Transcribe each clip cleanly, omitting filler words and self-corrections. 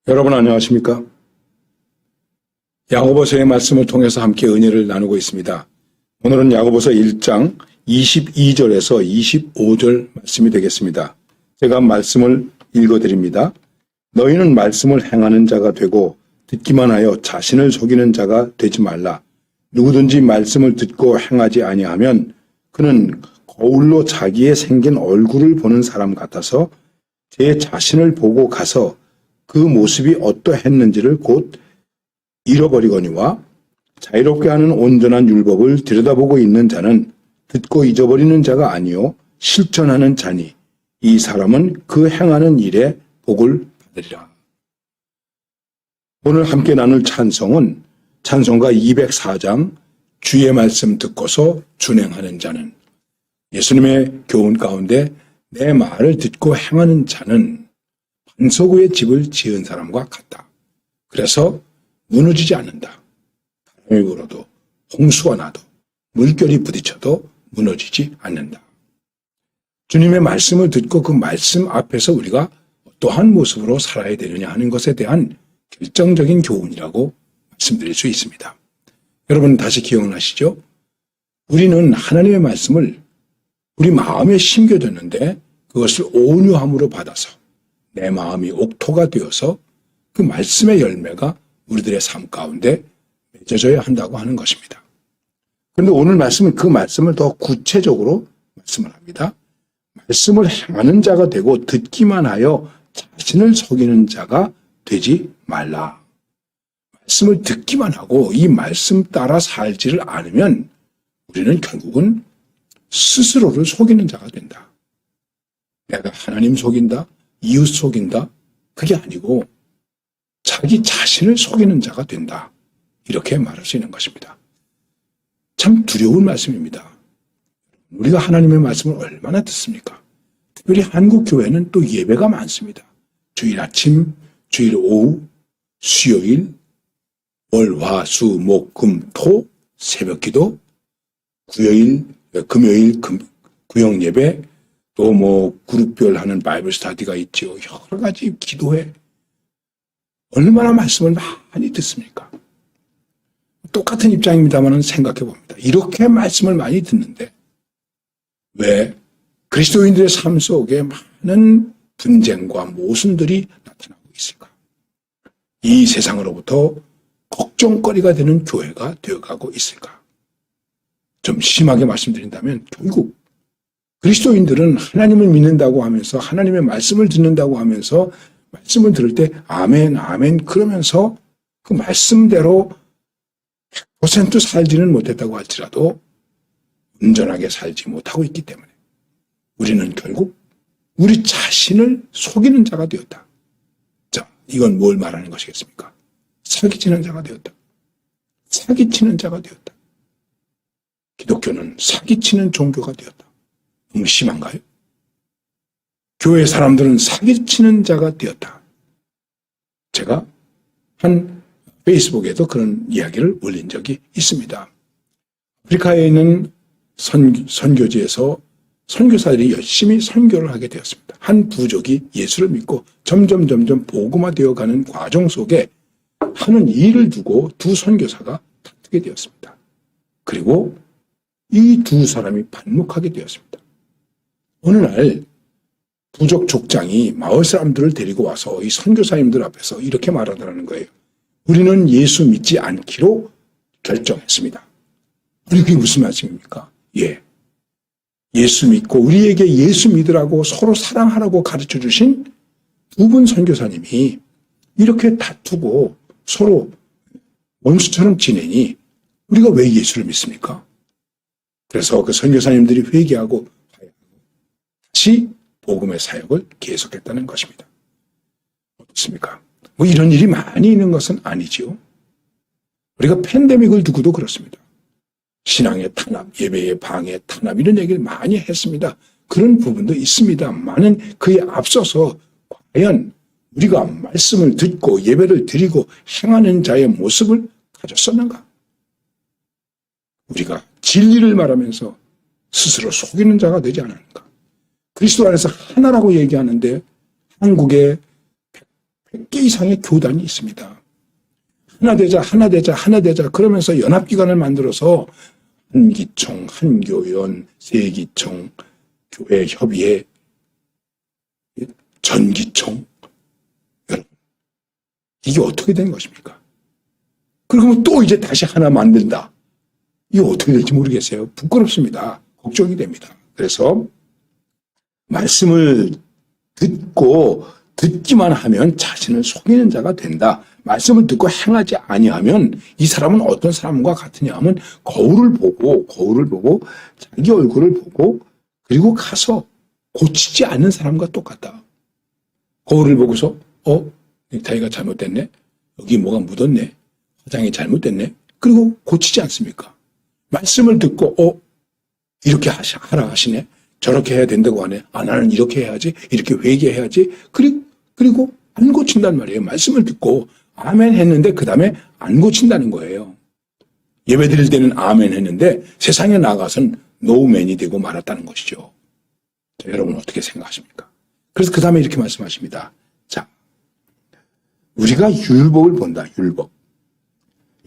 여러분 안녕하십니까? 야고보서의 말씀을 통해서 함께 은혜를 나누고 있습니다. 오늘은 야고보서 1장 22절에서 25절 말씀이 되겠습니다. 제가 말씀을 읽어드립니다. 너희는 말씀을 행하는 자가 되고 듣기만 하여 자신을 속이는 자가 되지 말라. 누구든지 말씀을 듣고 행하지 아니하면 그는 거울로 자기의 생긴 얼굴을 보는 사람 같아서 제 자신을 보고 가서 그 모습이 어떠했는지를 곧 잃어버리거니와 자유롭게 하는 온전한 율법을 들여다보고 있는 자는 듣고 잊어버리는 자가 아니요 실천하는 자니 이 사람은 그 행하는 일에 복을 받으리라. 오늘 함께 나눌 찬송은 찬송가 204장 주의 말씀 듣고서 준행하는 자는, 예수님의 교훈 가운데 내 말을 듣고 행하는 자는 반석 위에 집을 지은 사람과 같다. 그래서 무너지지 않는다. 바람이 불어도 홍수가 나도 물결이 부딪혀도 무너지지 않는다. 주님의 말씀을 듣고 그 말씀 앞에서 우리가 어떠한 모습으로 살아야 되느냐 하는 것에 대한 결정적인 교훈이라고 말씀드릴 수 있습니다. 여러분 다시 기억나시죠? 우리는 하나님의 말씀을 우리 마음에 심겨졌는데 그것을 온유함으로 받아서 내 마음이 옥토가 되어서 그 말씀의 열매가 우리들의 삶 가운데 맺어져야 한다고 하는 것입니다. 그런데 오늘 말씀은 그 말씀을 더 구체적으로 말씀을 합니다. 말씀을 행하는 자가 되고 듣기만 하여 자신을 속이는 자가 되지 말라. 말씀을 듣기만 하고 이 말씀 따라 살지를 않으면 우리는 결국은 스스로를 속이는 자가 된다. 내가 하나님 속인다, 이웃 속인다, 그게 아니고 자기 자신을 속이는 자가 된다. 이렇게 말할 수 있는 것입니다. 참 두려운 말씀입니다. 우리가 하나님의 말씀을 얼마나 듣습니까? 특별히 한국 교회는 또 예배가 많습니다. 주일 아침, 주일 오후, 수요일, 월, 화, 수, 목, 금, 토, 새벽기도, 금요일 구역 예배, 또 그룹별 하는 바이블 스터디가 있죠. 여러 가지 기도회. 얼마나 말씀을 많이 듣습니까? 똑같은 입장입니다만 생각해 봅니다. 이렇게 말씀을 많이 듣는데 왜 그리스도인들의 삶 속에 많은 분쟁과 모순들이 나타나고 있을까? 이 세상으로부터 걱정거리가 되는 교회가 되어가고 있을까? 좀 심하게 말씀드린다면 결국 그리스도인들은 하나님을 믿는다고 하면서 하나님의 말씀을 듣는다고 하면서 말씀을 들을 때 아멘 아멘 그러면서 그 말씀대로 100% 살지는 못했다고 할지라도 온전하게 살지 못하고 있기 때문에 우리는 결국 우리 자신을 속이는 자가 되었다. 자, 이건 뭘 말하는 것이겠습니까? 사기치는 자가 되었다. 사기치는 자가 되었다. 기독교는 사기치는 종교가 되었다. 너무 심한가요? 교회 사람들은 사기치는 자가 되었다. 제가 한 페이스북에도 그런 이야기를 올린 적이 있습니다. 아프리카에 있는 선교지에서 선교사들이 열심히 선교를 하게 되었습니다. 한 부족이 예수를 믿고 점점 복음화되어가는 과정 속에 하는 일을 두고 두 선교사가 다투게 되었습니다. 그리고 이 두 사람이 반목하게 되었습니다. 어느 날 부족 족장이 마을 사람들을 데리고 와서 이 선교사님들 앞에서 이렇게 말하더라는 거예요. 우리는 예수 믿지 않기로 결정했습니다. 아니 그게 무슨 말씀입니까? 예수 믿고 우리에게 예수 믿으라고 서로 사랑하라고 가르쳐 주신 두 분 선교사님이 이렇게 다투고 서로 원수처럼 지내니 우리가 왜 예수를 믿습니까? 그래서 그 선교사님들이 회개하고 다시 복음의 사역을 계속했다는 것입니다. 어떻습니까? 이런 일이 많이 있는 것은 아니지요. 우리가 팬데믹을 두고도 그렇습니다. 신앙의 탄압, 예배의 방해, 탄압 이런 얘기를 많이 했습니다. 그런 부분도 있습니다만은 그에 앞서서 과연 우리가 말씀을 듣고 예배를 드리고 행하는 자의 모습을 가졌었는가? 우리가 진리를 말하면서 스스로 속이는 자가 되지 않았는가? 그리스도 안에서 하나라고 얘기하는데 한국의 100개 이상의 교단이 있습니다. 하나 되자 그러면서 연합기관을 만들어서 한기총, 한교연, 세기총, 교회협의회, 전기총. 여러분, 이게 어떻게 된 것입니까? 그러면 또 이제 다시 하나 만든다. 이게 어떻게 될지 모르겠어요. 부끄럽습니다. 걱정이 됩니다. 그래서 말씀을 듣기만 하면 자신을 속이는 자가 된다. 말씀을 듣고 행하지 아니하면 이 사람은 어떤 사람과 같으냐 하면 거울을 보고 자기 얼굴을 보고 그리고 가서 고치지 않는 사람과 똑같다. 거울을 보고서 넥타이가 잘못됐네. 여기 뭐가 묻었네. 화장이 잘못됐네. 그리고 고치지 않습니까? 말씀을 듣고 이렇게 하라 하시네. 저렇게 해야 된다고 하네. 나는 이렇게 해야지. 이렇게 회개해야지. 그리고 안 고친단 말이에요. 말씀을 듣고 아멘 했는데 그 다음에 안 고친다는 거예요. 예배 드릴 때는 아멘 했는데 세상에 나가서는 노우맨이 되고 말았다는 것이죠. 자, 여러분 어떻게 생각하십니까? 그래서 그 다음에 이렇게 말씀하십니다. 자, 우리가 율법을 본다.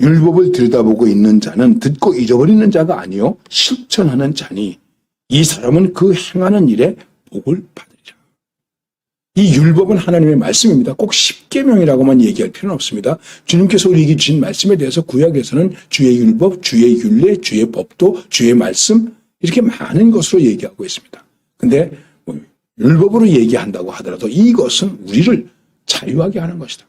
율법을 들여다보고 있는 자는 듣고 잊어버리는 자가 아니요 실천하는 자니 이 사람은 그 행하는 일에 복을 받으리라. 이 율법은 하나님의 말씀입니다. 꼭 십계명이라고만 얘기할 필요는 없습니다. 주님께서 우리에게 주신 말씀에 대해서 구약에서는 주의 율법, 주의 율례, 주의 법도, 주의 말씀 이렇게 많은 것으로 얘기하고 있습니다. 근데 율법으로 얘기한다고 하더라도 이것은 우리를 자유하게 하는 것이다.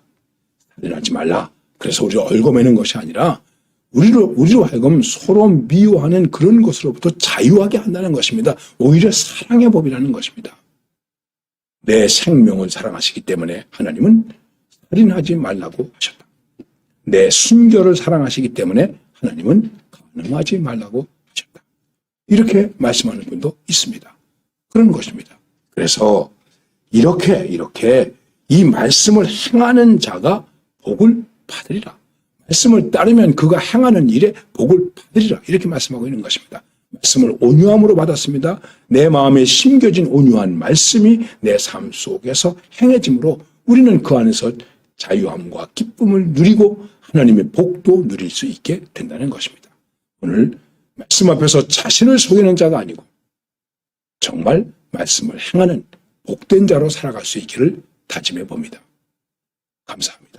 살인하지 말라. 그래서 우리를 얽어매는 것이 아니라 우리로 하여금 서로 미워하는 그런 것으로부터 자유하게 한다는 것입니다. 오히려 사랑의 법이라는 것입니다. 내 생명을 사랑하시기 때문에 하나님은 살인하지 말라고 하셨다. 내 순결을 사랑하시기 때문에 하나님은 간음하지 말라고 하셨다. 이렇게 말씀하는 분도 있습니다. 그런 것입니다. 그래서 이렇게 이 말씀을 행하는 자가 복을 받으리라. 말씀을 따르면 그가 행하는 일에 복을 받으리라. 이렇게 말씀하고 있는 것입니다. 말씀을 온유함으로 받았습니다. 내 마음에 심겨진 온유한 말씀이 내 삶 속에서 행해짐으로 우리는 그 안에서 자유함과 기쁨을 누리고 하나님의 복도 누릴 수 있게 된다는 것입니다. 오늘 말씀 앞에서 자신을 속이는 자가 아니고 정말 말씀을 행하는 복된 자로 살아갈 수 있기를 다짐해 봅니다. 감사합니다.